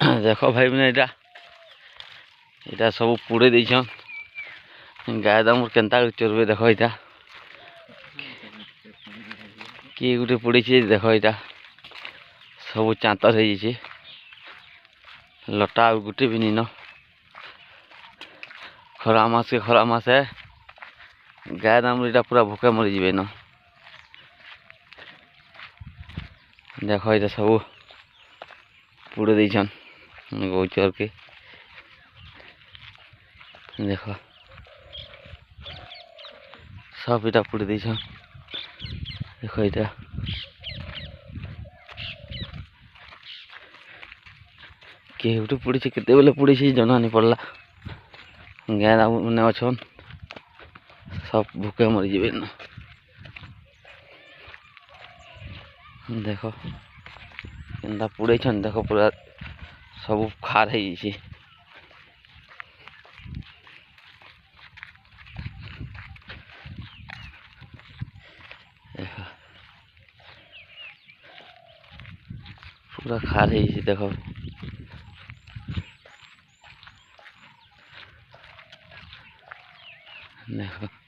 देख भाई मैंने यहाँ सब पुड़े देछन गाय दामर केन्ता चोरबे देख यहाँ किए गोटे पुड़ी देख यहाँ सब चातर हो लटा गोटे भी नीन खरा मास के खरा मास है गाय दामर यहाँ पूरा भोके मरीजे न देख यहाँ सब पुड़े देछन गौचर के देख सब इटा पुड़ी देछन देख यहाँ किए गोटे पुड़ी केते बेले पुड़ी जना नहीं पड़ला गाय मैंने अच्छन सब भूखे मरीजे न देख केन्ता पुड़े देख पूरा सब खार है पूरा खार है देख देख